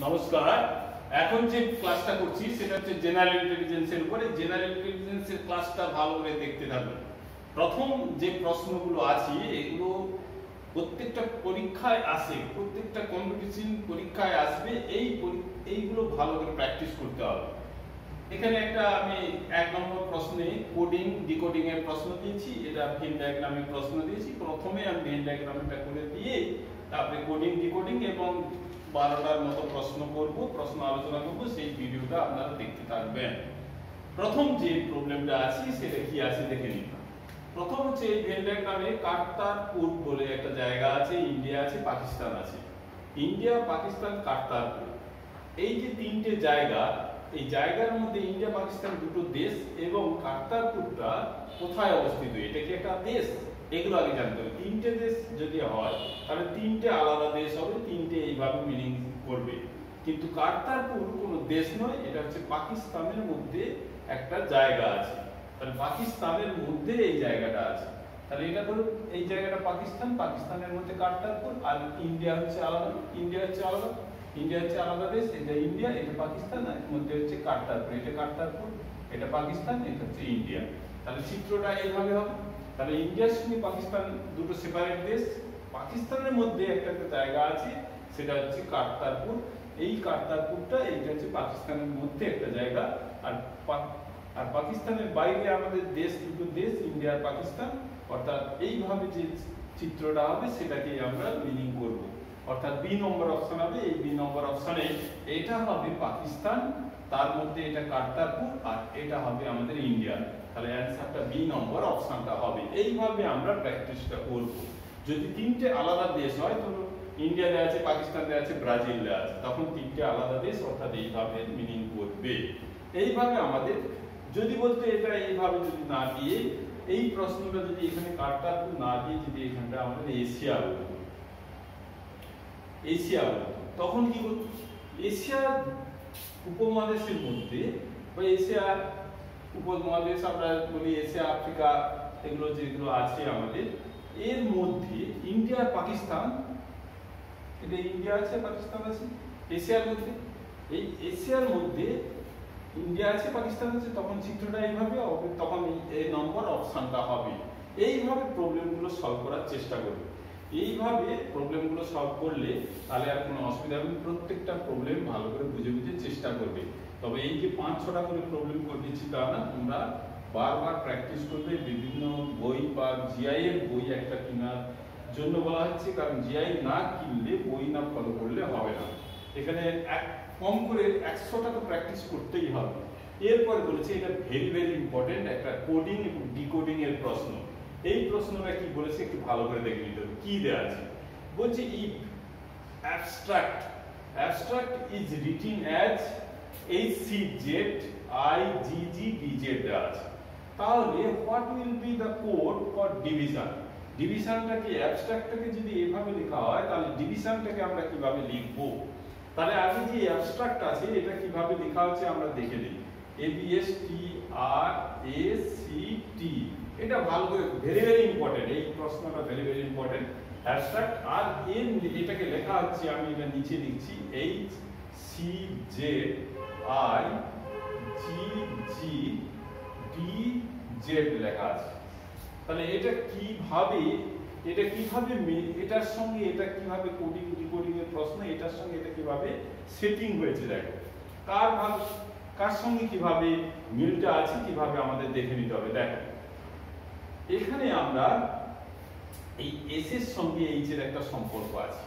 নমস্কার। এখন যে ক্লাসটা করছি সেটা হচ্ছে জেনারেল ইন্টেলিজেন্সের উপরে। জেনারেল ইন্টেলিজেন্সের ক্লাসটা ভালো করে দেখতে থাকবেন। প্রথম যে প্রশ্নগুলো আছে এগুলো প্রত্যেকটা পরীক্ষায় আসে, প্রত্যেকটা কম্পিটিশন পরীক্ষায় আসবে। এইগুলো ভালো করে প্র্যাকটিস করতে হবে। এখানে একটা আমি 1 নম্বর প্রশ্নে কোডিং ডিকোডিং এর প্রশ্ন দিয়েছি, এটা ভেন ডায়াগ্রামের প্রশ্ন দিয়েছি। প্রথমে আমি ভেন ডায়াগ্রামটা করে দিয়ে তারপরে কোডিং ডিকোডিং এবং 12টার মতো প্রশ্ন করব, প্রশ্ন আলোচনা করব। সেই ভিডিওটা আপনারা দেখতে থাকবেন। প্রথম যে প্রবলেমটা আছে সেটা কি আছে দেখে নিন। প্রথম হচ্ছে এই ভেন ডায়াগ্রামে কারতারপুর বলে একটা জায়গা আছে, ইন্ডিয়া আছে, পাকিস্তান আছে। ইন্ডিয়া, পাকিস্তান, কারতারপুর, এই যে তিনটে জায়গা, এই জায়গার মধ্যে ইন্ডিয়া পাকিস্তান দুটো দেশ এবং কারতারপুরটা কোথায় অবস্থিত, এটা কি একটা দেশ? এগুলো আগে জানতে হবে। তিনটে দেশ যদি হয় তাহলে তিনটে আলাদা দেশ হবে, তিনটে এইভাবে মিনিং করবে। কিন্তু কারতারপুর কোনো দেশ নয়, এটা হচ্ছে পাকিস্তানের মধ্যে একটা জায়গা আছে। তাহলে পাকিস্তানের মধ্যে এই জায়গাটা আছে। তাহলে এটা ধরো এই জায়গাটা পাকিস্তান, পাকিস্তানের মধ্যে কারতারপুর, আর ইন্ডিয়া হচ্ছে আলাদা। ইন্ডিয়া হচ্ছে আলাদা, ইন্ডিয়া হচ্ছে আলাদা দেশ। এটা ইন্ডিয়া, এটা পাকিস্তান, এর মধ্যে হচ্ছে কারতারপুর। এটা কারতারপুর, এটা পাকিস্তান, এটা হচ্ছে ইন্ডিয়া। তাহলে চিত্রটা এইভাবে হবে। তাহলে ইন্ডিয়ার সঙ্গে পাকিস্তান দুটো সেপারেট দেশ। পাকিস্তানের মধ্যে একটা জায়গা আছে, সেটা হচ্ছে কারতারপুর। এই কারতারপুরটা এইটা হচ্ছে পাকিস্তানের মধ্যে একটা জায়গা। আর পাকিস্তানের বাইরে আমাদের দেশ দুটো দেশ, ইন্ডিয়া আর পাকিস্তান। অর্থাৎ এইভাবে যে চিত্রটা হবে সেটাকে আমরা মিনিং করব। অর্থাৎ বি নম্বর অপশন হবে। এই বি নম্বর অপশনে এটা হবে পাকিস্তান, তার মধ্যে এটা কারতারপুর, আর এটা হবে আমাদের ইন্ডিয়া। তাহলে অ্যানসারটা বি নম্বর অপশনটা হবে। এইভাবে আমরা প্র্যাকটিসটা করব। যদি তিনটে আলাদা দেশ হয়, ধরো ইন্ডিয়া দেওয়া আছে, পাকিস্তান দেওয়া আছে, ব্রাজিল দেওয়া আছে, তখন তিনটে আলাদা দেশ, অর্থাৎ এইভাবে মিনিং করবে। এইভাবে আমাদের যদি বলতে এটা এইভাবে যদি না দিয়ে, এই প্রশ্নটা যদি এখানে কারতারপুর না দিয়ে যদি এখানটা আমাদের এশিয়া বলতো, এশিয়া বলতো, তখন কি করতো? এশিয়া উপমহাদেশের মধ্যে বা এশিয়া উপমহাদেশ আমরা বলি, এশিয়া আফ্রিকা এগুলো যেগুলো আছে আমাদের, এর মধ্যে ইন্ডিয়া আর পাকিস্তান, এটা ইন্ডিয়া আছে, পাকিস্তান আছে এশিয়ার মধ্যে। এই এশিয়ার মধ্যে ইন্ডিয়া আছে, পাকিস্তান আছে, তখন চিত্রটা এইভাবে হবে, তখন এই নম্বর অপশনটা হবে। এইভাবে প্রবলেমগুলো সলভ করার চেষ্টা করবে। এইভাবে প্রবলেমগুলো সলভ করলে তাহলে আর কোনো অসুবিধা হবে না। প্রত্যেকটা প্রবলেম ভালো করে বুঝে বুঝে চেষ্টা করবে। তবে এই যে 5-6টা করে প্রবলেম করে দিচ্ছি তা না, তোমরা বারবার প্র্যাকটিস করবে। বিভিন্ন বই বা জিআই এর বই একটা কেনার জন্য বলা হচ্ছে, কারণ জিআই না কিনলে, বই না ফলো করলে হবে না। এখানে কম করে 100টা তো প্র্যাকটিস করতেই হবে। এরপরে বলেছে এটা ভেরি ভেরি ইম্পর্টেন্ট, একটা কোডিং এবং ডিকোডিং এর প্রশ্ন। এই প্রশ্নটা কি বলেছে একটু ভালো করে দেখে নিতে হবে। কি দেয়া আছে বলছে, if abstract is written as HCZIGGDZ দেওয়া আছে, তাহলে what will be the code for division? ডিভিশনটাকে, অ্যাবস্ট্রাক্টটাকে যদি এভাবে লেখা হয় তাহলে ডিভিশনটাকে আমরা কিভাবে লিখব? তাহলে আগে যে অ্যাবস্ট্রাক্ট আছে এটা কিভাবে লেখা হচ্ছে আমরা দেখে নিই। ABSTRACT, এটা ভালো করে, ভেরি ভেরি ইম্পর্টেন্ট, এই প্রশ্নটা ভেরি ভেরি ইম্পর্টেন্ট। অ্যাবস্ট্রাক্ট আর এর এটাকে লেখা হচ্ছে, আমি এটা নিচে লিখছি, HCZIGGDZ লেখা আছে। তাহলে এটা কিভাবে এটার সঙ্গে এটা কিভাবে কোডিং ডিকোডিং এর প্রশ্ন, এটার সঙ্গে এটা কিভাবে সেটিং হয়েছে দেখো, কার সঙ্গে কিভাবে মিলটা আছে, কিভাবে আমাদের দেখে নিতে হবে। দেখো এখানে আমরা এই এস এর সঙ্গে এইচ এর একটা সম্পর্ক আছে।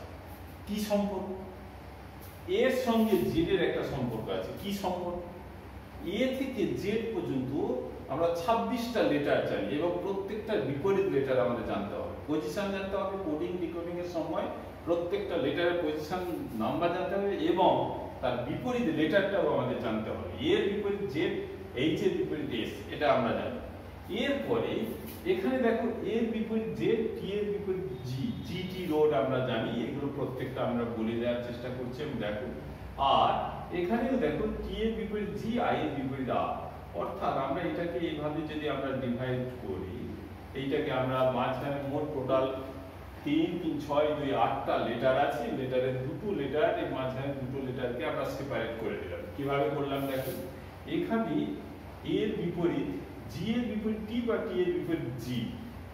কি সম্পর্ক? এর সঙ্গে জেড এর একটা সম্পর্ক আছে। কি সম্পর্ক? এ থেকে জেড পর্যন্ত আমরা 26টা লেটার জানি এবং প্রত্যেকটা বিপরীত লেটার আমাদের জানতে হবে, পজিশন জানতে হবে। কোডিং ডিকোডিং এর সময় প্রত্যেকটা লেটারের পজিশন নাম্বার জানতে হবে এবং তার বিপরীত লেটারটাও আমাদের জানতে হবে। এর বিপরীত জেড, এইচ এর বিপরীত এস, এটা আমরা জানি। এরপরে এখানে দেখো এর বিপরীত জেড, টি এর বিপরীত জি, জিটি রোড আমরা জানি। এগুলো প্রত্যেকটা আমরা বলে দেওয়ার চেষ্টা করছি এবং দেখো। আর এখানেও দেখো টি এর বিপরীত জি, আই এর বিপরীত আর। অর্থাৎ আমরা এটাকে এইভাবে যদি আমরা ডিভাইড করি, এইটাকে আমরা মাঝখানে মোট টোটাল 3 3 6 2 8টা লেটার আছে, লেটারের দুটো লেটার এর মাঝখানে দুটো লেটারকে আমরা সেপারেট করে দিলাম। কিভাবে করলাম দেখো, এখানে এর বিপরীত জি এর বিপরীত টি বা টি এর বিপরীত জি,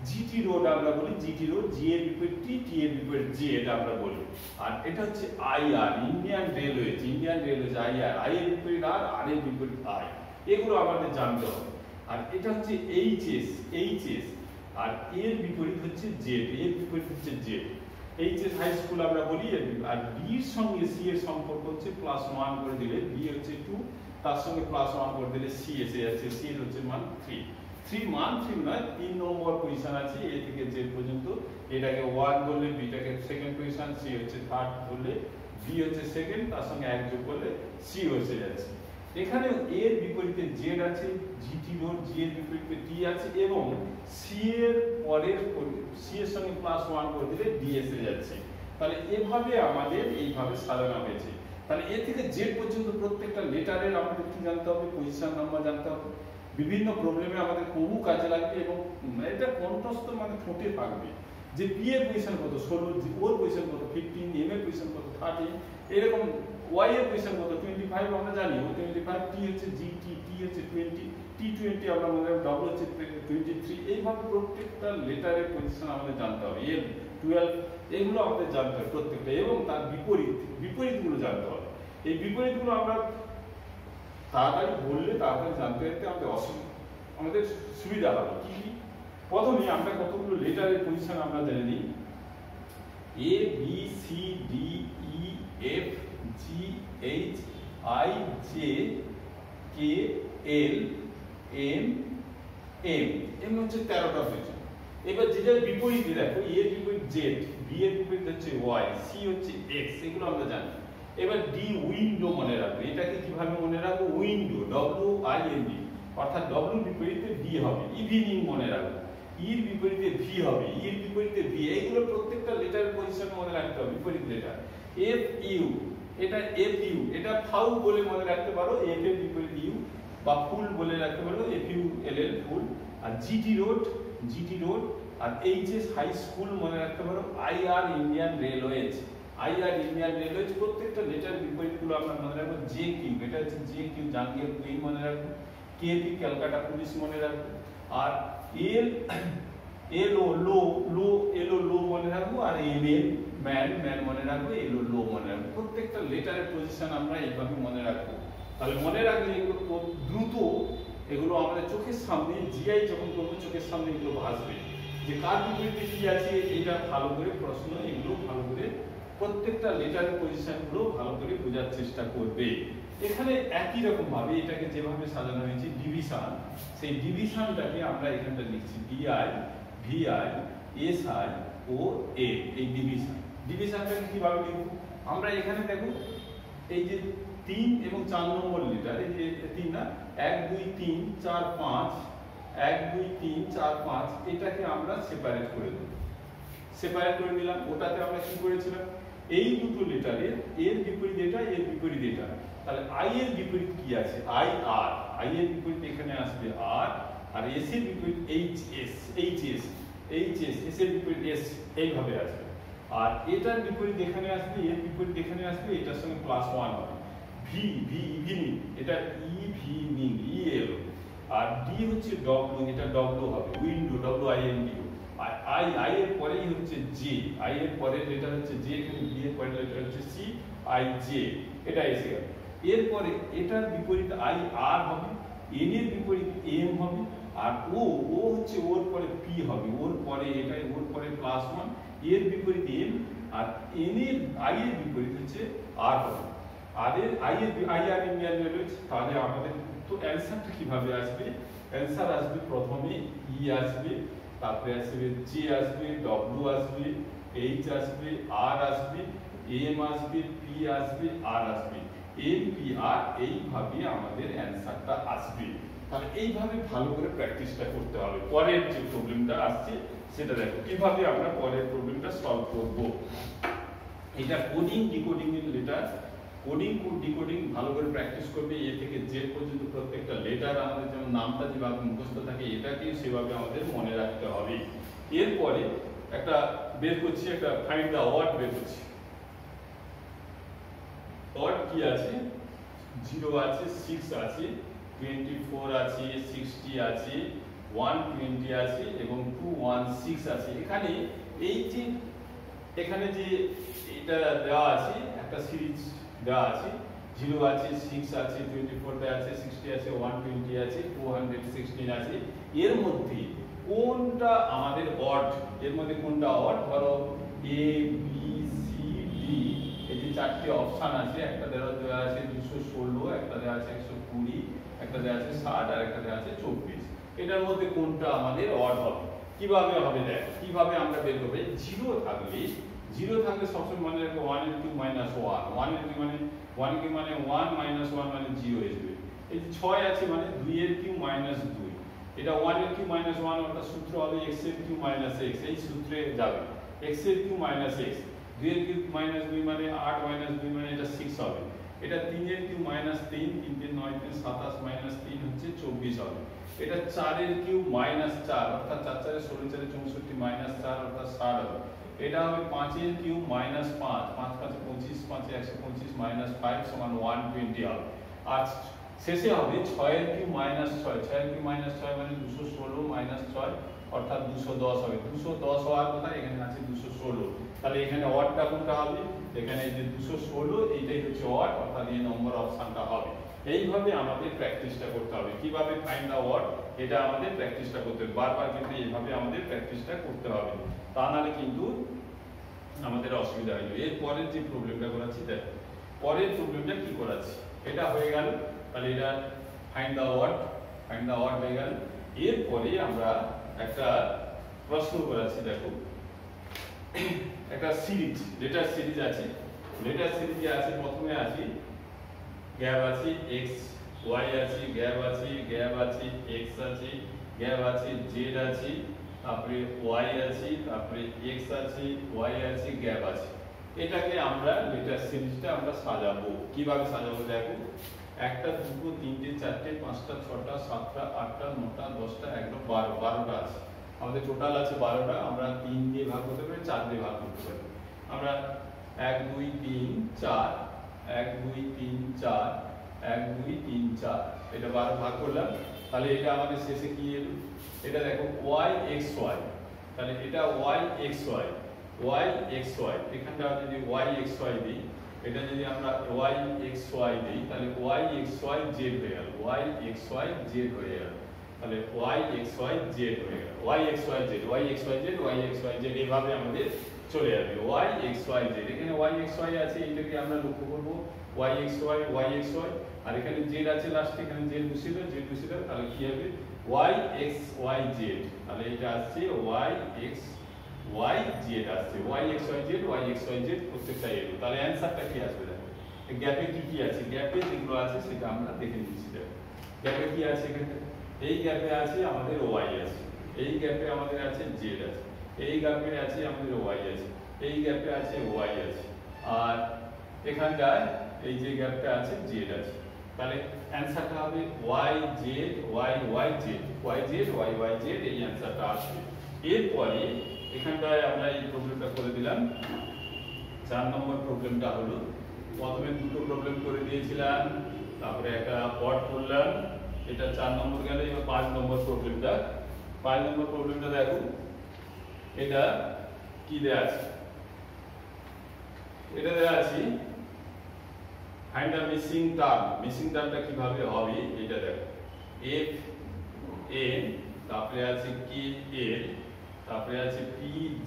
জিটি রোড আমরা বলি জিটি রোড, জি এর বিপরীত টি, টি এর বিপরীত জি, এটা আমরা বলি। আর এটা হচ্ছে IR, Indian railways, Indian railways IR, I এর বিপরীত আর, আর এর বিপরীত আই, এগুলো আমাদের জানতে হবে। আর এটা হচ্ছে এইচএস, এইচএস, আর এর বিপরীত হচ্ছে জেড, এর বিপরীত হচ্ছে জেড। এইচএস হাই স্কুল আমরা বলি, আর বি এর সঙ্গে সি এর সম্পর্ক হচ্ছে +1 করে দিলে বি হচ্ছে 2, তার সঙ্গে +1 করে দিলে সি এসে যাচ্ছে, সি এর হচ্ছে মান 3। 3 মান 3 নয়, 3 নম্বর পজিশন আছে এ থেকে জেড পর্যন্ত। এটাকে 1 বললে বিটাকে সেকেন্ড পজিশন, সি হচ্ছে থার্ড বললে বি হচ্ছে সেকেন্ড, তার সঙ্গে 1 যোগ করলে সি হয়ে যাচ্ছে। এখানে এর বিপরীতে জেড আছে, জিটি রোড, জি এর বিপরীতে টি আছে, এবং সি এর পরের সি এর সঙ্গে +1 করে দিলে ডি এসে যাচ্ছে। তাহলে এভাবে আমাদের এইভাবে সাজানো হয়েছে। তাহলে এ থেকে জেড পর্যন্ত প্রত্যেকটা লেটারের আমাদের কি জানতে হবে, পজিশন নাম্বার জানতে হবে। বিভিন্ন প্রবলেমে আমাদের বহু কাজে লাগবে, এবং এটা কণ্ঠস্থ মানে ঠোঁটে থাকবে যে পি এর পজিশন কত 16, ওর পজিশন কত 15, এম এর পজিশন কত 30, এরকম ওয়াই এর পজিশন কত 25 আমরা জানি, ও 25, টি হচ্ছে জিটি, টি হচ্ছে 20, টি 20 আমরা মনে রাখবো, ডবল হচ্ছে 23। এইভাবে প্রত্যেকটা লেটারের পজিশন আমাদের জানতে হবে, এর 12, এগুলো আমাদের জানতে হবে প্রত্যেকটা, এবং তার বিপরীতগুলো জানতে হবে। এই বিপরীতগুলো আমরা তাড়াতাড়ি বললে তাড়াতাড়ি জানতে আমাদের সুবিধা হবে। কি কি? প্রথমে আমরা কতগুলো লেটারের পজিশন আমরা জেনে নিই। A B C D E F G H I J K L M M, M হচ্ছে 13টা পজিশন। এবার যেটার বিপরীতে দেখো, এ এর বিপরীত জেড, বি এর বিপরীত হচ্ছে ওয়াই, সি হচ্ছে এক্স, এগুলো আমরা জানি। এবার ডি উইন্ডো মনে রাখবো। এটাকে কিভাবে মনে রাখবো? Window, W I N D, অর্থাৎ ডব্লিউ বিপরীতে ডি হবে। ইভিনিং মনে রাখবো, ইর বিপরীতে ভি হবে, ইর বিপরীতে ভি। এইগুলো প্রত্যেকটা লেটারের পজিশন মনে রাখতে হবে, বিপরীত লেটার। এফ ইউ, এটা এফ ইউ, এটা ফাউ বলে মনে রাখতে পারো, এফ এর বিপরীত ইউ, বা ফুল বলে রাখতে পারো, এফ ইউ এল এল, ফুল। আর জিটি রোড, জিটি রোড। আর এইচএস হাই স্কুল মনে রাখতে পারো, IR Indian railways, IR Indian railways. প্রত্যেকটা লেটার বিপরীতগুলো আমরা মনে রাখবো। জে কিউ, এটা হচ্ছে জে কিউ, জাঙ্গিয়ার কুইন মনে রাখবো। কেপি, ক্যালকাটা পুলিশ মনে রাখবো। আর এল, এল ও লো, লো এল ও লো মনে রাখবো। আর এম এল ম্যান, ম্যান মনে রাখবো, এল ও লো মনে রাখবো। প্রত্যেকটা লেটারের পজিশন আমরা এইভাবে মনে রাখবো। তাহলে মনে রাখলে এগুলো দ্রুত, এগুলো আমাদের চোখের সামনে, জিআই যখন করবো চোখের সামনে এগুলো ভাসবে যে কার বিপরীতে কি আছে। এটা ভালো করে প্রশ্ন, এগুলো ভালো করে প্রত্যেকটা লেটারের পজিশনগুলো ভালো করে বোঝার চেষ্টা করবে। এখানে একই রকম ভাবে এটাকে যেভাবে সাজানো হয়েছে ডিভিশন, সেই ডিভিশনটাকে আমরা এখানটা লিখছি ডিআই, ভিআই, এসআই ও এ, এই ডিভিশন। ডিভিশনটাকে কিভাবে লিখব? আমরা এখানে দেখো, এই যে 3 এবং 4 নম্বর লেটার, এই যে 3 না, 1 2 3 4 5, 1 2 3 4 5, এটাকে আমরা সেপারেট করে দেব। সেপারেট করে নিলাম। ওটাতে আমরা কি করেছিলাম? এই দুটো লেটারের এর বিপরীত এটা, এর বিপরীত এটা। তাহলে আই এর বিপরীত কি আছে? আই আর, আই এর বিপরীত এখানে আসবে আর, আর এস এর বিপরীত H S, H S, H S, S এর বিপরীত এস, এইভাবে আসবে। আর এটার বিপরীত এখানে আসবে, এর বিপরীত এখানে আসবে, এটার সঙ্গে +1 হবে। ভি, ভি ইভিনিং, এটা ইভিনিং, ই এল। আর ডি হচ্ছে ডব্লিউ, এটা ডব্লিউ হবে, window, W I N D. আর আই, আই এর পরেই হচ্ছে জে, আই এর পরের লেটার হচ্ছে জে, এখানে বি এর পরের লেটার হচ্ছে সি, আই জে, এটা এসে গেল। এরপরে এটার বিপরীত আই আর হবে, এন এর বিপরীত এম হবে, আর ও, ও হচ্ছে ওর পরে পি হবে, ওর পরে এটাই, ওর পরে +1, এর বিপরীত এম, আর এন এর, আই এর বিপরীত হচ্ছে আর হবে। আর এর আই এর, আই আর ইন্ডিয়ান রেলওয়েজ। তাহলে আমাদের তো অ্যানসারটা কিভাবে আসবে? অ্যানসার আসবে প্রথমে ই আসবে, তারপরে আসবে জে আসবে, ডব্লিউ আসবে, এইচ আসবে, আর আসবে, এম আসবে, পি আসবে, আর আসবে, এম পি আর, এইভাবে আমাদের অ্যানসারটা আসবে। তাহলে এইভাবে ভালো করে প্র্যাকটিসটা করতে হবে। পরের যে প্রবলেমটা আসছে সেটা দেখো কিভাবে আমরা পরের প্রবলেমটা সলভ করব। এটা কোডিং ডিকোডিং এর লেটার। কোডিং ডিকোডিং ভালো করে প্র্যাকটিস করবে। এ থেকে জেড পর্যন্ত প্রত্যেকটা লেটার আমাদের যেমন নামটা যেভাবে মুখস্থ থাকে, এটাকে সেভাবে আমাদের মনে রাখতে হবে। এরপরে একটা বের করছি, একটা ফাইন্ড দ্য অড বের করছি। অড কি আছে? 0 আছে, 6 আছে, 24 আছে, 60 আছে, 120 আছে এবং 216 আছে। এখানে এই যে এখানে যে এটা দেওয়া আছে, একটা সিরিজ দেওয়া আছে, 0 আছে, 6 আছে, 24 আছে, 60 আছে, 120 আছে, 216 আছে। এর মধ্যে কোনটা আমাদের অড? এর মধ্যে কোনটা অড? ধরো এ বি সি ডি, এই যে চারটি অপশন আছে, একটা দেওয়া আছে 216, একটা দেওয়া আছে 120, একটা দেওয়া আছে 60 আর একটা দেওয়া আছে 24। এটার মধ্যে কোনটা আমাদের অড হবে? কিভাবে হবে দেখ, কিভাবে আমরা বের করব? 0 থাকলে সবসময় মনে রাখবে 1 এর কিউব মাইনাস 1, 1 এর কিউব মানে 1 এর কিউব মানে 1 মাইনাস 1 মানে 0 আসবে। এই যে 6 আছে মানে 2 এর কিউব মাইনাস 2, এটা 1 এর কিউব মাইনাস 1, অর্থাৎ সূত্র হবে x এর কিউব মাইনাস x, এই সূত্রে যাবে x এর কিউব মাইনাস x। 2 এর কিউব মাইনাস 2 মানে 8 মাইনাস 2 মানে এটা 6 হবে। এটা 3 এর কিউব মাইনাস 3, 3 3 9 3 27 মাইনাস 3 হচ্ছে 24 হবে। এটা 4 এর কিউব মাইনাস 4, অর্থাৎ 4 4 16 4 64 মাইনাস 4 অর্থাৎ 60 হবে। এটা হবে 5 এর কিউব মাইনাস 5, 5 5 25, 5 125 মাইনাস 5 সমান 120 হবে। আর শেষে হবে 6 এর কিউব মাইনাস 6, 6 এর কিউব মাইনাস 6 মানে 216 মাইনাস 6 অর্থাৎ 210 হবে। 210 হওয়ার কথা, এখানে আছে 216, তাহলে এখানে অডটা কোনটা হবে? এখানে এই যে 216 এইটাই হচ্ছে অড, অর্থাৎ এই নম্বর অপশনটা হবে। এইভাবে আমাদের প্র্যাকটিসটা করতে হবে। কিভাবে ফাইন্ড দ্য অড, এটা আমাদের প্র্যাকটিসটা করতে হবে বারবার, কিন্তু এইভাবে আমাদের প্র্যাকটিসটা করতে হবে, তা নাহলে কিন্তু আমাদের অসুবিধা হয়ে যাবে। এর পরের যে প্রবলেমটা করাচ্ছি, দেখ পরের প্রবলেমটা কি করাচ্ছি। এটা হয়ে গেল, তাহলে এটা ফাইন্ড দ্য অড হয়ে গেল। এরপরে আমরা একটা প্রশ্ন করাচ্ছি। দেখো একটা সিরিজ, লেটার সিরিজ আছে, লেটার সিরিজে আছে, প্রথমে আছে গ্যাপ আছে x y আছে, গ্যাপ আছে x আছে, গ্যাপ আছে z আছে, তারপরে y আছে, তারপরে x আছে, y আছে, গ্যাপ আছে। এটাকে আমরা লেটার সিরিজটা আমরা সাজাবো। কিভাবে সাজাবো? দেখো 1 2 3 4 5 6 7 8 9 10 11 12, 12টা আছে আমাদের, টোটাল আছে 12টা। আমরা 3 দিয়ে ভাগ করতে পারি, 4 দিয়ে ভাগ করতে পারি। আমরা 1 2 3 4, 1 2 3 4, 1 2 3 4, এটা 12 ভাগ করলাম। তাহলে এটা আমাদের শেষে কি এলো? এটা দেখো y x y, তাহলে এটা y x y, y x y, এখানটা যদি y x y দিই, এটা যদি আমরা y x y দিই, তাহলে y x y z হয়ে গেল, y x y z হয়ে গেল। তাহলে y x y z হয়ে গেল, y x y z, y x y z, y x y z, এইভাবে আমাদের চলে যাবে y x y z। এখানে y x y আছে, এটাকে আমরা লক্ষ্য করব y x y, y x y, আর এখানে z আছে লাস্টে, এখানে z বসিয়ে দাও, তাহলে কি হবে y x y z। তাহলে এটা আসছে y x y z আসছে, y x y z, y x y z প্রত্যেকটা এলো। তাহলে অ্যানসারটা কি আসবে? দেখো গ্যাপে কি আছে, গ্যাপে যেগুলো আছে সেটা আমরা দেখে নিচ্ছি। দেখো গ্যাপে কি আছে, এখানে এই গ্যাপে আছে আমাদের y আছে, এই গ্যাপে আমাদের আছে z আছে, এই গ্যাপে আছে আমাদের y আছে, এই গ্যাপে আছে y আছে, আর এখানটায় এই যে গ্যাপটা আছে z আছে। তাহলে অ্যানসারটা হবে y z y y z, y z y y z, এই অ্যানসারটা আসবে। এরপরে এখানটায় আমরা এই প্রবলেমটা করে দিলাম। 4 নম্বর প্রবলেমটা হলো, প্রথমে দুটো প্রবলেম করে দিয়েছিলাম, তারপরে একটা পট করলাম, এটা 4 নম্বর গেল। এবার 5 নম্বর প্রবলেমটা, 5 নম্বর প্রবলেমটা দেখো, এটা কি দেয়া আছে? এটা দেয়া আছে find the missing term. Missing টার্মটা কিভাবে হবে এটা দেখো, f n, তারপরে আছে k l, তারপরে আছে p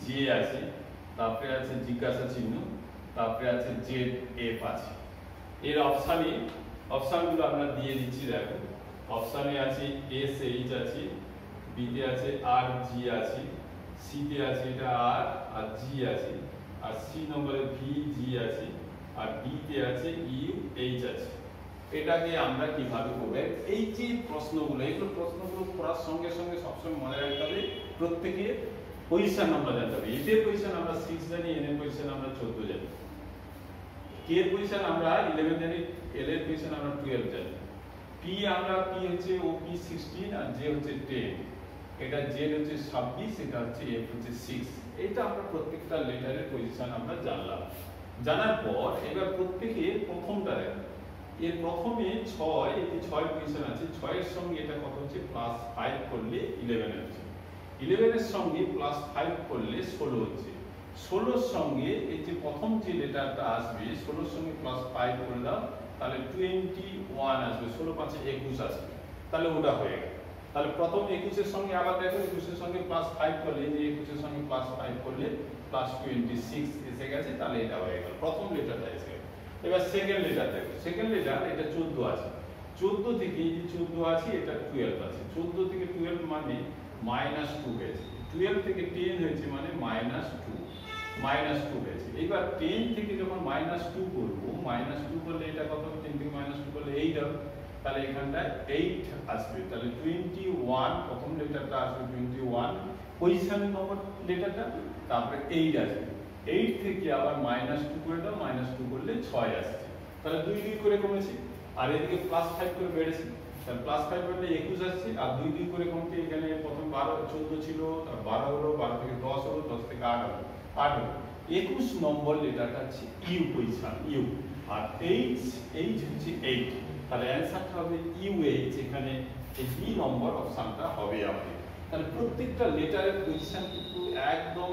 j আছে, তারপরে আছে জিজ্ঞাসা চিহ্ন, তারপরে আছে z f আছে। এর অপশনগুলো আমরা দিয়ে দিচ্ছি। দেখো অপশনে আছে s h আছে, b তে আছে r g আছে, c তে আছে এটা r আর g আছে, আর c নম্বরে v g আছে, আর d তে আছে u h আছে। এটাকে আমরা কিভাবে করব? এই যে প্রশ্নগুলো, এইগুলো প্রশ্নগুলো করার সঙ্গে সঙ্গে সবসময় মনে রাখতে হবে প্রত্যেকের পজিশন আমরা জানতে হবে। এর পজিশন আমরা 6 জানি, n এর পজিশন আমরা 14 জানি, k এর পজিশন আমরা 11 জানি, l এর পজিশন আমরা 12 জানি, p হচ্ছে ও p 16 আর j হচ্ছে 10, এটা জেড হচ্ছে 26, এটা হচ্ছে এফ হচ্ছে 6। এটা আমরা প্রত্যেকটা লেটারের পজিশন আমরা জানলাম। জানার পর এবার প্রত্যেকের প্রথমটা দেখো, এর প্রথমে 6, এই যে 6 পজিশন আছে, 6 এর সঙ্গে এটা কত হচ্ছে +5 করলে 11 হচ্ছে, 11 এর সঙ্গে +5 করলে 16 হচ্ছে, 16 এর সঙ্গে এই যে প্রথম যে লেটারটা আসবে 16 এর সঙ্গে +5 করে দাও, তাহলে 21 আসবে, 16 × 5 = 21 আসবে, তাহলে ওটা হয়ে গেল। তাহলে প্রথম 21 এর সঙ্গে আবার দেখো 21 এর সঙ্গে +5 করলে, এই যে 21 এর সঙ্গে +5 করলে +26 এসে গেছে, তাহলে এটা হয়ে গেল, প্রথম লেটারটা এসে গেল। এবার সেকেন্ড লেটার দেখো, সেকেন্ড লেটার এটা 14 আছে, 14 থেকে এই যে 14 আছে এটা 12 আছে, 14 থেকে 12 মানে -2 হয়েছে, 12 থেকে 10 হয়েছে মানে -2 হয়েছে। এবার 10 থেকে যখন -2 করব, -2 করলে এটা কত, 10 থেকে -2 করলে 8 হবে, তাহলে এখানটায় 8 আসবে, তাহলে 21 প্রথম লেটারটা আসবে 21 পজিশন নম্বর লেটারটা, তারপরে 8 আসবে, 8 থেকে আবার -2 করে দাও, -2 করলে 6 আসছে, তাহলে 2 2 করে কমেছে, আর এদিকে +5 করে বেড়েছে, তাহলে +5 করলে 21 আসছে, আর 2 2 করে কমতে এখানে প্রথম 14 ছিল, তারপর 12 হলো, 12 থেকে 10 হলো, 10 থেকে 8 হলো, 8 হলো, 21 নম্বর লেটারটা হচ্ছে ইউ পজিশন, ইউ, আর এইচ হচ্ছে 8, তাহলে অ্যানসারটা হবে ইউএইচ, এখানে এই বি নম্বর অপশনটা হবে আমাদের। তাহলে প্রত্যেকটা লেটারের পজিশন কিন্তু একদম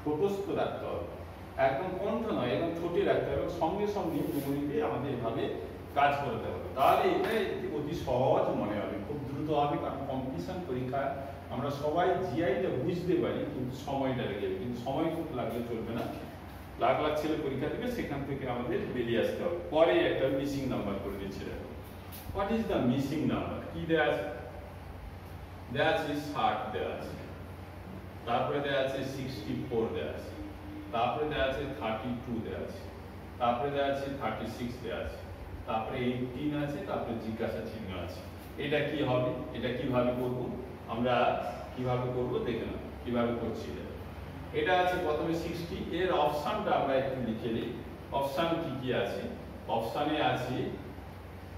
ঠোঁটস্থ রাখতে হবে, একদম কণ্ঠ নয়, একদম ঠোঁটে রাখতে হবে, সঙ্গে সঙ্গে মেমোরিতে আমাদের এভাবে কাজ করতে হবে, তাহলে এটা অতি সহজ মনে হবে, খুব দ্রুত হবে, কারণ কম্পিটিশন পরীক্ষা আমরা সবাই জিআইটা বুঝতে পারি, কিন্তু সময়টা লেগে যাবে, কিন্তু সময় খুব লাগলে চলবে না, লাখ লাখ ছেলে পরীক্ষা দেবে, সেখান থেকে আমাদের বেরিয়ে আসতে হবে। পরে একটা মিসিং নাম্বার করে দিচ্ছে, দেখো what is the missing number, কি দেওয়া আছে, দেওয়া আছে 60 দেওয়া আছে, তারপরে দেওয়া আছে 64 দেওয়া আছে, তারপরে দেওয়া আছে 32 দেওয়া আছে, তারপরে দেওয়া আছে 36 দেওয়া আছে, তারপরে 18 আছে, তারপরে জিজ্ঞাসা চিহ্ন আছে। এটা কি হবে, এটা কিভাবে করব আমরা, কিভাবে করব দেখে নাও কিভাবে করছি। এটা আছে প্রথমে 60, এর অপশনটা আমরা একটু লিখে নিই, অপশন কি কি আছে, অপশনে আছে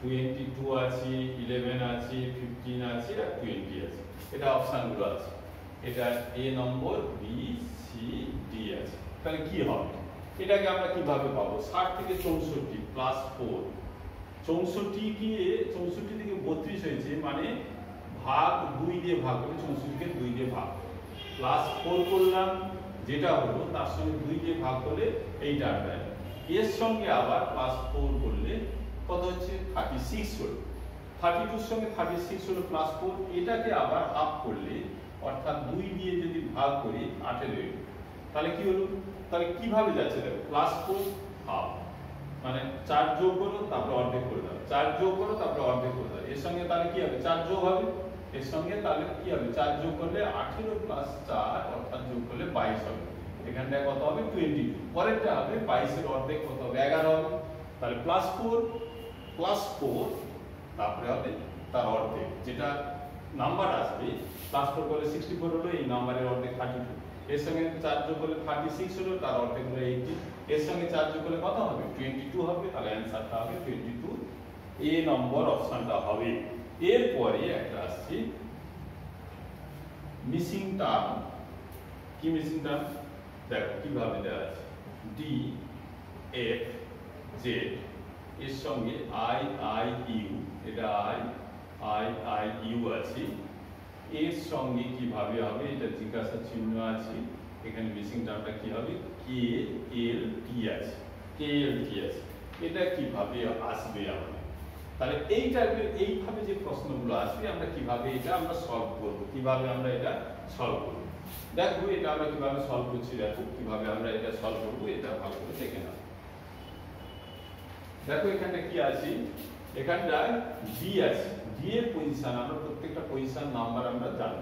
22 আছে, 11 আছে, 15 আছে, আর 20 আছে, এটা অপশনগুলো আছে, এটা এ নম্বর, বি, সি, ডি আছে। তাহলে কি হবে, এটাকে আমরা কিভাবে পাবো, 60 থেকে 64 +4, 64 গিয়ে 64 থেকে 32 হয়েছে, মানে ভাগ 2 দিয়ে ভাগ করে, 64 কে 2 দিয়ে ভাগ, +4 করলাম, যেটা হলো তার সঙ্গে 2 দিয়ে ভাগ করলে এইটা আসবে, এর সঙ্গে আবার +4 করলে কত হচ্ছে 36 হলো, 32 এর সঙ্গে 36 হলো +4, এটাকে আবার হাফ করলে, অর্থাৎ 2 দিয়ে যদি ভাগ করি 18 হলো, তাহলে কি হলো, তাহলে কিভাবে যাচ্ছে দেখো, +4 হাফ, মানে 4 যোগ করো তারপরে অর্ধেক করে দাও, 4 যোগ করো তারপরে অর্ধেক করে দাও, এর সঙ্গে তাহলে কি হবে 4 যোগ হবে, এর সঙ্গে তাহলে কি হবে 4 যোগ করলে 18 + 4 অর্থাৎ যোগ করলে 22 হবে, এখানটায় কত হবে 22, পরেরটা হবে 22 এর অর্ধেক কত হবে 11 হবে, তাহলে +4 তারপরে হবে তার অর্ধেক, যেটা নাম্বার আসবে +4 করলে 64 হলো, এই নাম্বারের অর্ধেক 32, এর সঙ্গে 4 যোগ করলে 36 হলো, তার অর্ধেক হলো 80, এর সঙ্গে 4 যোগ করলে কত হবে 22 হবে, তাহলে অ্যানসারটা হবে 22, এ নম্বর অপশনটা হবে। এরপরে একটা আসছে মিসিং টার্ম, কি মিসিং টার্ম দেখো কিভাবে দেওয়া আছে, ডি, এফ, জেড, এর সঙ্গে আই আই ইউ, এটা আই ইউ আছে, এর সঙ্গে কিভাবে হবে, এটা জিজ্ঞাসা চিহ্ন আছে, এখানে মিসিং টার্মটা কি হবে, কে এল টি আছে, এটা কিভাবে আসবে আমাদের, তাহলে এই টাইপের এইভাবে যে প্রশ্নগুলো আসবে আমরা কিভাবে এটা আমরা সলভ করব, কিভাবে আমরা এটা সলভ করব, দেখো এটা আমরা কিভাবে সলভ করছি, দেখো কিভাবে আমরা এটা সলভ করব, এটা ভালো করে দেখে নাও। দেখো এখানে কি আছে, এখানটা ডি আছে, ডি এর পজিশন আমরা প্রত্যেকটা পজিশন নাম্বার আমরা জানি,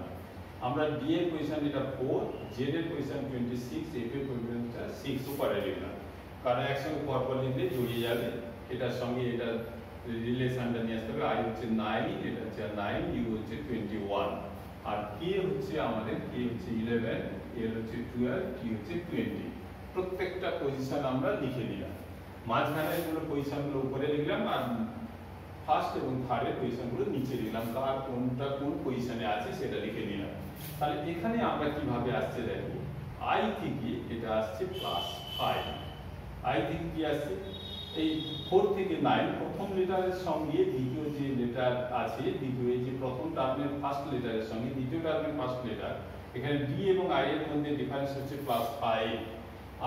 আমরা ডি এর পজিশন এটা 4, জেড এর পজিশন 26, এফ এর পজিশনটা 6 উপরে লিখলাম, কারণ একসঙ্গে পরপর লিখলে জড়িয়ে যাবে, এটার সঙ্গে এটা রিলেশনটা নিয়ে আসতে হবে, আই হচ্ছে 9, এটা হচ্ছে 9, ইউ হচ্ছে 21, আর কে হচ্ছে আমাদের, কে হচ্ছে 11, এল হচ্ছে 12, টি হচ্ছে 20, প্রত্যেকটা পজিশন আমরা লিখে দিলাম, মাঝখানে গুলো পজিশনগুলো উপরে লিখলাম, আর ফার্স্ট এবং থার্ডের পজিশনগুলো নিচে লিখলাম, কার কোনটা কোন পজিশনে আছে সেটা লিখে নিলাম। তাহলে এখানে আমরা কিভাবে আসছে দেখো, i থেকে এটা আসছে +5, i থেকে কি আসছে এই 4 থেকে 9 প্রথম লেটারের সঙ্গে দ্বিতীয় যে লেটার আছে, দ্বিতীয় যে প্রথম টার্মের ফার্স্ট লেটারের সঙ্গে দ্বিতীয় টার্মের ফার্স্ট লেটার, এখানে d এবং i এর মধ্যে ডিফারেন্স হচ্ছে +5,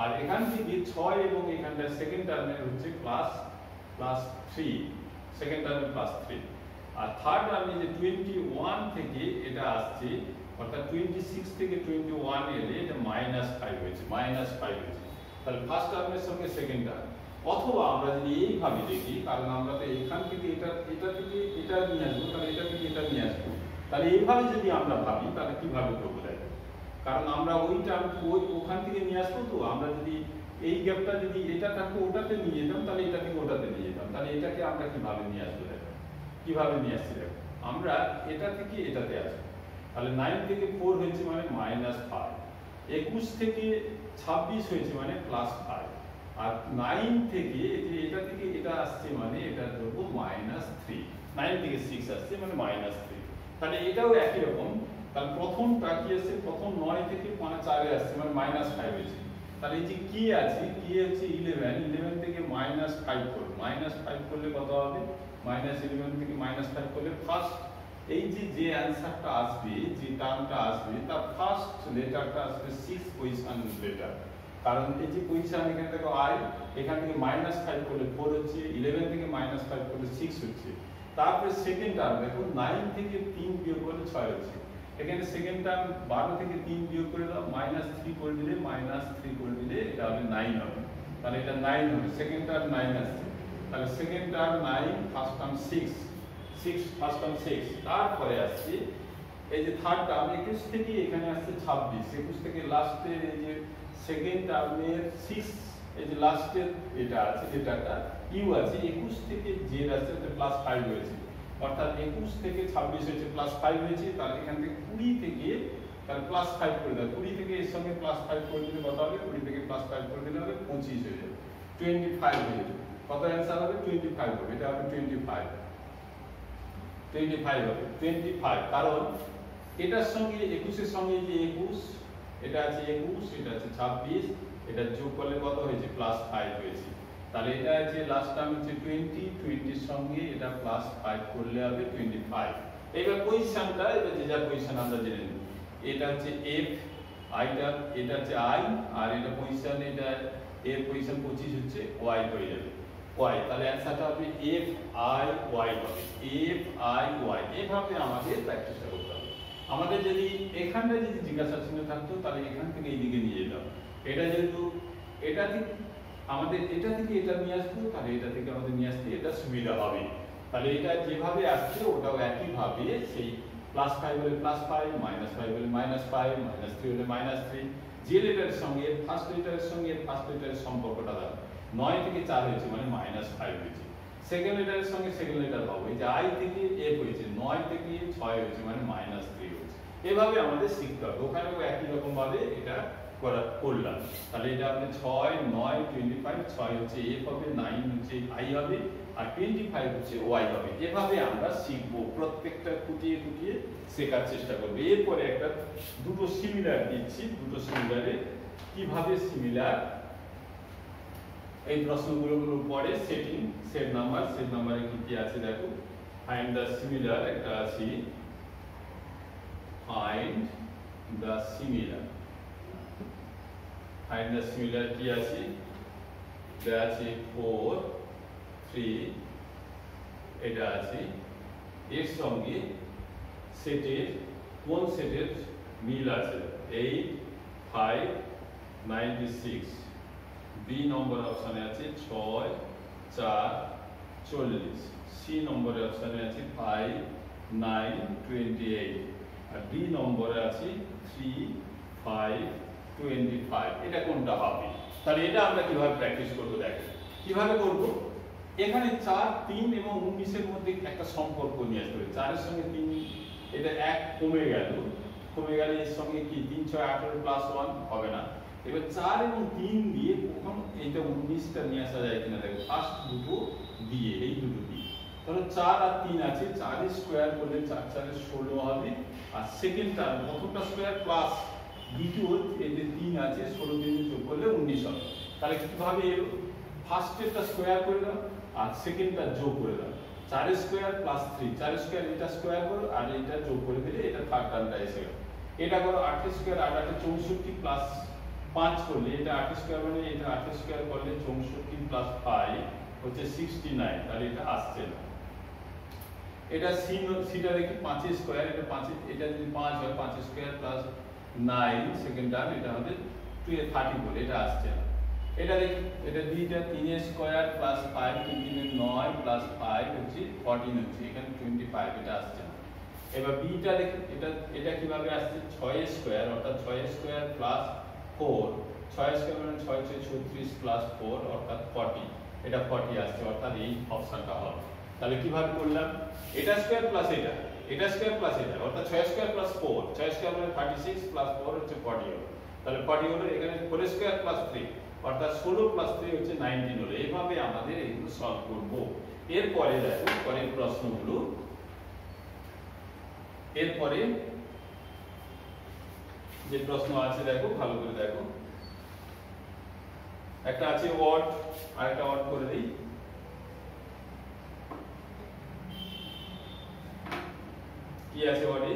আর এখান থেকে 6 এবং এখানটা সেকেন্ড টার্মের হচ্ছে +3, সেকেন্ড টার্মের +3, আর থার্ড টার্মে যে 21 থেকে এটা আসছে, অর্থাৎ 26 থেকে 21 এলে এটা -5 হয়েছে, তাহলে ফার্স্ট টার্মের সঙ্গে সেকেন্ড টার্ম। অথবা আমরা যদি এইভাবে দেখি, কারণ আমরা তো এখান থেকে এটা থেকে এটা নিয়ে আসবো, তাহলে এটা থেকে এটা নিয়ে আসবো, তাহলে এইভাবে যদি আমরা ভাবি তাহলে কিভাবে করবো দেখো, কারণ আমরা ওখান থেকে নিয়ে আসবো, তো আমরা যদি এই গ্যাপটা যদি এটা থাকতো ওটাতে নিয়ে যেতাম, তাহলে এটা থেকে ওটাতে নিয়ে যেতাম, তাহলে এটাকে আমরা কিভাবে নিয়ে আসবো দেখো, কিভাবে নিয়ে আসছি দেখো, আমরা এটা থেকে এটাতে আসবো, তাহলে 9 থেকে 4 হয়েছে মানে -5, 21 থেকে 26 হয়েছে মানে +5, আর 9 থেকে এটা থেকে এটা আসছে মানে এটা ধরবো -3, 9 থেকে 6 আসছে মানে -3, তাহলে এটাও একই রকম। তাহলে প্রথমটা কি আছে, প্রথম 9 থেকে 4 এ আসছে মানে -5 হয়েছে, তাহলে এই যে কি আছে, কি হচ্ছে 11 থেকে -5 করব, -5 করলে কত হবে, -11 থেকে -5 করলে ফার্স্ট এই যে অ্যানসারটা আসবে, যে টার্মটা আসবে তার ফার্স্ট লেটারটা আসবে 6 পজিশন লেটার, কারণ এই যে পজিশন এখানে দেখো i, এখান থেকে -5 করলে 4 হচ্ছে, 11 থেকে -5 করলে 6 হচ্ছে, তারপরে সেকেন্ড টার্ম দেখো 9 থেকে 3 বিয়োগ করলে 6 হচ্ছে, এখানে সেকেন্ড টার্ম 12 থেকে 3 বিয়োগ করে দাও, -3 করে দিলে এটা হবে 9 হবে, তাহলে এটা 9 হবে, সেকেন্ড টার্ম 9 আসছে, তাহলে second term 9, first term 6, first term 6, তারপরে আসছে এই যে থার্ড টার্ম 21 থেকে এখানে আসছে 26, 21 থেকে লাস্টে এই যে সেকেন্ড টার্মের 6, এই যে লাস্টের এটা আছে, যেটাটা ইউ আছে, 21 থেকে জেড আছে, এটা +5 হয়েছে, অর্থাৎ 21 থেকে 26 হয়েছে +5 হয়েছে, তাহলে এখান থেকে 20 থেকে তাহলে +5 করে দাও, 20 থেকে এর সঙ্গে +5 করে দিলে কত হবে, 20 থেকে +5 করে দিলে হবে 25 হয়ে যাবে, 25 হয়ে যাবে, কত অ্যান্সার হবে 25 হবে, এটা হবে 25 হবে 25, কারণ এটার সঙ্গে 21 এর সঙ্গে যে 21, এটা আছে 21, এটা আছে 26, এটা যোগ করলে কত হয়েছে +5 হয়েছে, তাহলে এটা যে লাস্ট টার্ম হচ্ছে 20 এর সঙ্গে এটা +5 করলে হবে 25। এবার পজিশনটা, এটা যে যা পজিশন আমরা জেনে নেব, এটা হচ্ছে f, এটা হচ্ছে i, আর এটা পজিশন, এটা এর পজিশন 25 হচ্ছে y হয়ে যাবে, y, তাহলে অ্যানসারটা হবে f i y হবে, f i y, এভাবে আমাদের প্র্যাকটিসটা করতে হবে। আমাদের যদি এখানটা যদি জিজ্ঞাসা চিহ্ন থাকতো তাহলে এখান থেকে এইদিকে নিয়ে যেতাম, এটা যেহেতু এটা থেকে আমাদের এটা থেকে এটা নিয়ে আসবো, তাহলে এটা থেকে আমাদের নিয়ে আসতে এটা সুবিধা হবে, তাহলে এটা যেভাবে আসছে ওটাও একইভাবে সেই +5 হলে +5, -5 হলে -5, -3 হলে -3, যে লেটারের সঙ্গে ফার্স্ট লেটারের সঙ্গে ফার্স্ট লেটারের সম্পর্কটা দাও, 9 থেকে 4 হয়েছে মানে -5 হয়েছে, সেকেন্ড লেটারের সঙ্গে সেকেন্ড লেটার পাবো, এই যে i থেকে f হয়েছে, 9 থেকে 6 হয়েছে মানে -3 হয়েছে, এভাবে আমাদের শিখতে হবে, ওখানেও একই রকম ভাবে এটা করলাম, তাহলে এটা আপনি 6, 9, 25, 6 হচ্ছে f হবে, 9 হচ্ছে i হবে, আর 25 হচ্ছে y হবে, এভাবে আমরা শিখবো, প্রত্যেকটা খুঁটিয়ে শেখার চেষ্টা করবো। এরপরে একটা দুটো সিমিলার দিচ্ছি, দুটো সিমিলারে কিভাবে সিমিলার এই প্রশ্নগুলোর উপরে সেট নাম্বারে কি আছে দেখো, ফাইন্ড দ্য সিমিলার, একটা আছে ফাইন্ড দ্য সিমিলার কি আছে, এটা আছে 4, 3, এটা আছে, এর সঙ্গে সেটের কোন সেটের মিল আছে, 8, 5, 96, বি নম্বর অপশনে আছে 6, 4, 40, সি নম্বরের অপশনে আছে 5, 9, 28, আর ডি নম্বরে আছে 3, 5, 25, এটা কোনটা হবে, তাহলে এটা আমরা কিভাবে প্র্যাকটিস করব দেখো, কিভাবে করব, এখানে 4, 3 এবং 19 এর মধ্যে একটা সম্পর্ক নিয়ে আসতে হবে, 4 এর সঙ্গে 3, এটা 1 কমে গেলে এর সঙ্গে কি 3, 6, 18 + 1 হবে না, এবার 4 এবং 3 দিয়ে কখন এইটা 19টা নিয়ে আসা যায় কিনা দেখো, ফার্স্ট দুটো দিয়ে, এই দুটো দিয়ে, তাহলে 4 আর 3 আছে, 4 এর স্কয়ার করলে 4 4 এর 16 হবে, আর সেকেন্ড টার্ম প্রথমটা স্কোয়ার প্লাস দ্বিতীয় এই যে 3 আছে 16 দিয়ে যোগ করলে 19 হবে। তাহলে কিভাবে এলো, ফার্স্টেরটা স্কোয়ার করে দাও আর সেকেন্ডটা যোগ করে দাও, 4 স্কোয়ার প্লাস 3, 4 স্কোয়ার এটা স্কোয়ার করো আর এটা যোগ করে দিলে এটা থার্ড টার্মটা এসে গেল। এটা করো 8 স্কোয়ার 8 8 64 প্লাস 5 করলে এটা 8 স্কোয়ার মানে এটা 8 স্কোয়ার করলে 64 প্লাস 5 হচ্ছে 69, তাহলে এটা আসছে না। এটা সিটা দেখি 5 স্কয়ার, এটা 5 এটা যদি 5 হয় 5 স্কয়ার প্লাস 9 সেকেন্ড টার্ম এটা হবে 30 বলে এটা আসছে না। এটা দেখি এটা দুইটা 3 স্কয়ার প্লাস 5 3 3 9 প্লাস 5 হচ্ছে 14 হচ্ছে, এখানে 25 এটা আসছে না। এবার বিটা দেখি এটা কিভাবে আসছে, 6 স্কয়ার অর্থাৎ 6 স্কয়ার প্লাস 4, 6 স্কয়ার মানে 6 6 36 প্লাস 4 অর্থাৎ 40, এটা 40 আসছে অর্থাৎ এই অপশনটা হবে। তাহলে কিভাবে করলাম, এটা স্কয়ার প্লাস এটা স্কয়ার প্লাস এটা অর্থাৎ 6 স্কয়ার প্লাস 4, 6 স্কয়ার মানে 36 প্লাস 4 হচ্ছে 40 হলো। তাহলে 40 হলো, এখানে 4 স্কয়ার প্লাস 3 অর্থাৎ 16 প্লাস 3 হচ্ছে 19 হলো। এইভাবে আমাদের এগুলো সলভ করব। এরপরে দেখো পরের প্রশ্নগুলো, এরপরে যে প্রশ্ন আছে দেখো ভালো করে দেখো, একটা আছে ওয়াট আর একটা ওয়াট করে দেই। কি আছে ওয়াটে,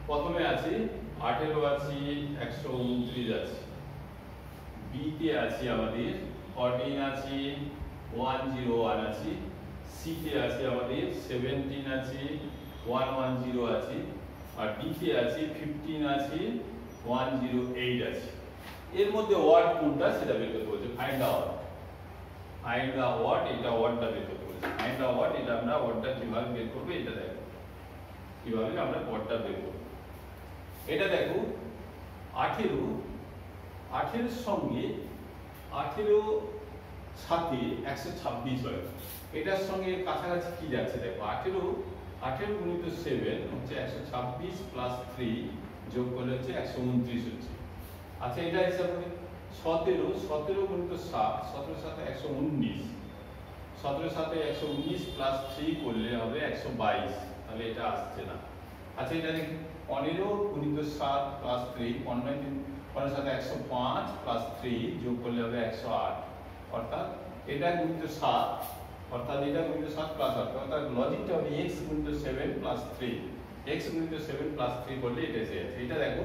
প্রথমে আছে 18 আছে 129 আছে, বি তে আছে আমাদের 14 আছে 101 আছে, সি তে আছে আমাদের 17 আছে 110 আছে, আর ডি তে আছে 15 আছে 108 আছে। এর মধ্যে ওয়াট কোনটা সেটা বের করতে বলছে, find the watt. Find the watt, এটা ওয়াটটা বের করতে বলছে। ফাইন্ড দা ওয়াট, এটা আমরা ওয়াটটা কিভাবে বের করব এটা দেখো, কিভাবে আমরা ওয়াটটা বের করব। এটা দেখো 18 এর সঙ্গে 18 সাথে 126 হয়, এটার সঙ্গে কাছাকাছি কি যাচ্ছে দেখো, 18 গুণিত 7 হচ্ছে 126 প্লাস 3 যোগ করলে হচ্ছে 129 হচ্ছে। আচ্ছা এটা হিসাব করি 17 গুণিত 7, 17 সাথে 119, 17 সাথে 119 প্লাস 3 করলে হবে 122, তাহলে এটা আসছে না। আচ্ছা এটা দেখি 15 গুণিত 7 প্লাস 3, 15 সাথে 105 প্লাস 3 যোগ করলে হবে 108, অর্থাৎ এটা গুণিত 7 অর্থাৎ এটা গুণিত 7 প্লাস 8 অর্থাৎ লজিকটা হবে x গুণিত 7 প্লাস 3, x গুণিত 7 প্লাস 3 করলে এটা এসে যাচ্ছে। এটা দেখো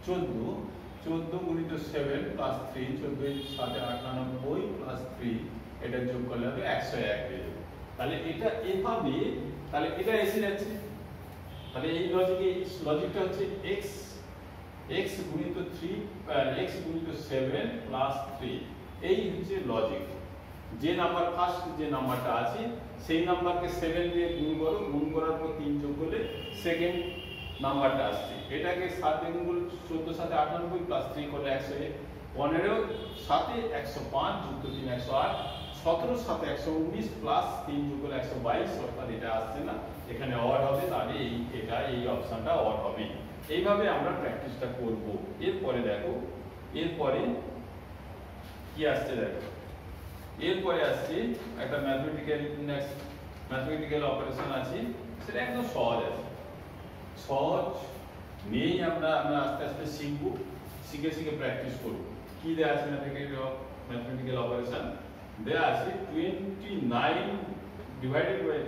14 গুণিত 7 প্লাস 3, 14 এর সাথে 98 প্লাস 3 এটা যোগ করলে হবে 101 হয়ে যাবে। তাহলে এটা এভাবে, তাহলে এটা এসে যাচ্ছে। তাহলে এই লজিকটা হচ্ছে x গুণিত 3 x গুণিত 7 প্লাস 3, এই হচ্ছে লজিক। যে নাম্বার ফার্স্ট যে নাম্বারটা আছে সেই নাম্বারকে 7 দিয়ে গুণ করো, গুণ করার পর 3 যোগ করলে সেকেন্ড নাম্বারটা আসছে। এটাকে 7 দিয়ে গুণ করলে 14 সাথে 98 প্লাস 3 করলে 101, 15 সাথে 105 যুক্ত 3 108, 17 সাথে 119 প্লাস 3 যোগ করলে 122, অর্থাৎ এটা আসছে না, এখানে অড হবে, তাহলে এই অপশনটা অড হবে। এইভাবে আমরা প্র্যাকটিসটা করব। এরপরে দেখো, এরপরে কি আসছে দেখো, এরপরে আসছে একটা ম্যাথমেটিক্যাল অপারেশন আছে, সেটা একদম সহজ আছে। সহজ নেই, আমরা আস্তে আস্তে শিখবো, শিখে প্র্যাকটিস করব। কি দেয়া আছে ম্যাথমেটিক্যাল অপারেশন, দেয়া আছে 29 ডিভাইডেড বাই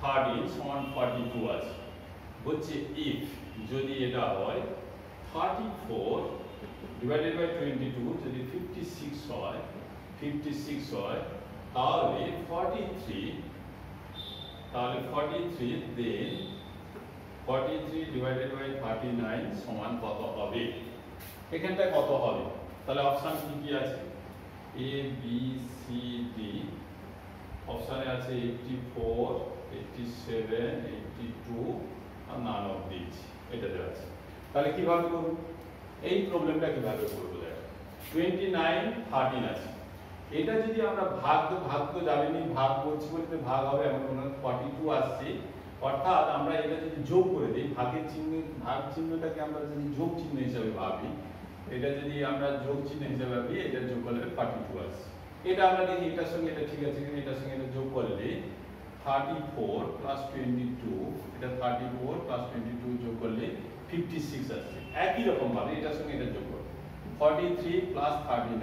13 সমান 42 আছে। বলছে ইফ যদি এটা হয় 34 ডিভাইডেড বাই 22 যদি 56 হয় তাহলে 43 দেন 43 ডিভাইডেড বাই 39 সমান কত হবে, এখানটায় কত হবে। তাহলে অপশন কি আছে, এ বি সি ডি, অপশনে আছে 84 87 82 আর নান অফ দিস, এটা দেওয়া আছে। তাহলে কিভাবে করব, এই প্রবলেমটা কিভাবে করব দেখো, 29 13 আছে, এটা যদি আমরা ভাগ তো জানেনি, ভাগ করছি বলতে ভাগ হবে, এমন কোনো 42 আসছে, অর্থাৎ আমরা এটা যদি যোগ করে দিই, ভাগ চিহ্নটাকে আমরা যদি যোগ চিহ্ন হিসেবে ভাবি, এটা যদি আমরা যোগ চিহ্ন হিসেবে ভাবি, এটা যোগ করলে 42 আসছে। এটা আমরা দেখি এটার সঙ্গে এটা ঠিক আছে কিনা, এটার সঙ্গে এটা যোগ করলে 34 প্লাস 22, এটা 34 প্লাস 22 যোগ করলে 56 আসছে। একই রকম ভাবে এটার সঙ্গে এটা যোগ করো, 43 প্লাস 39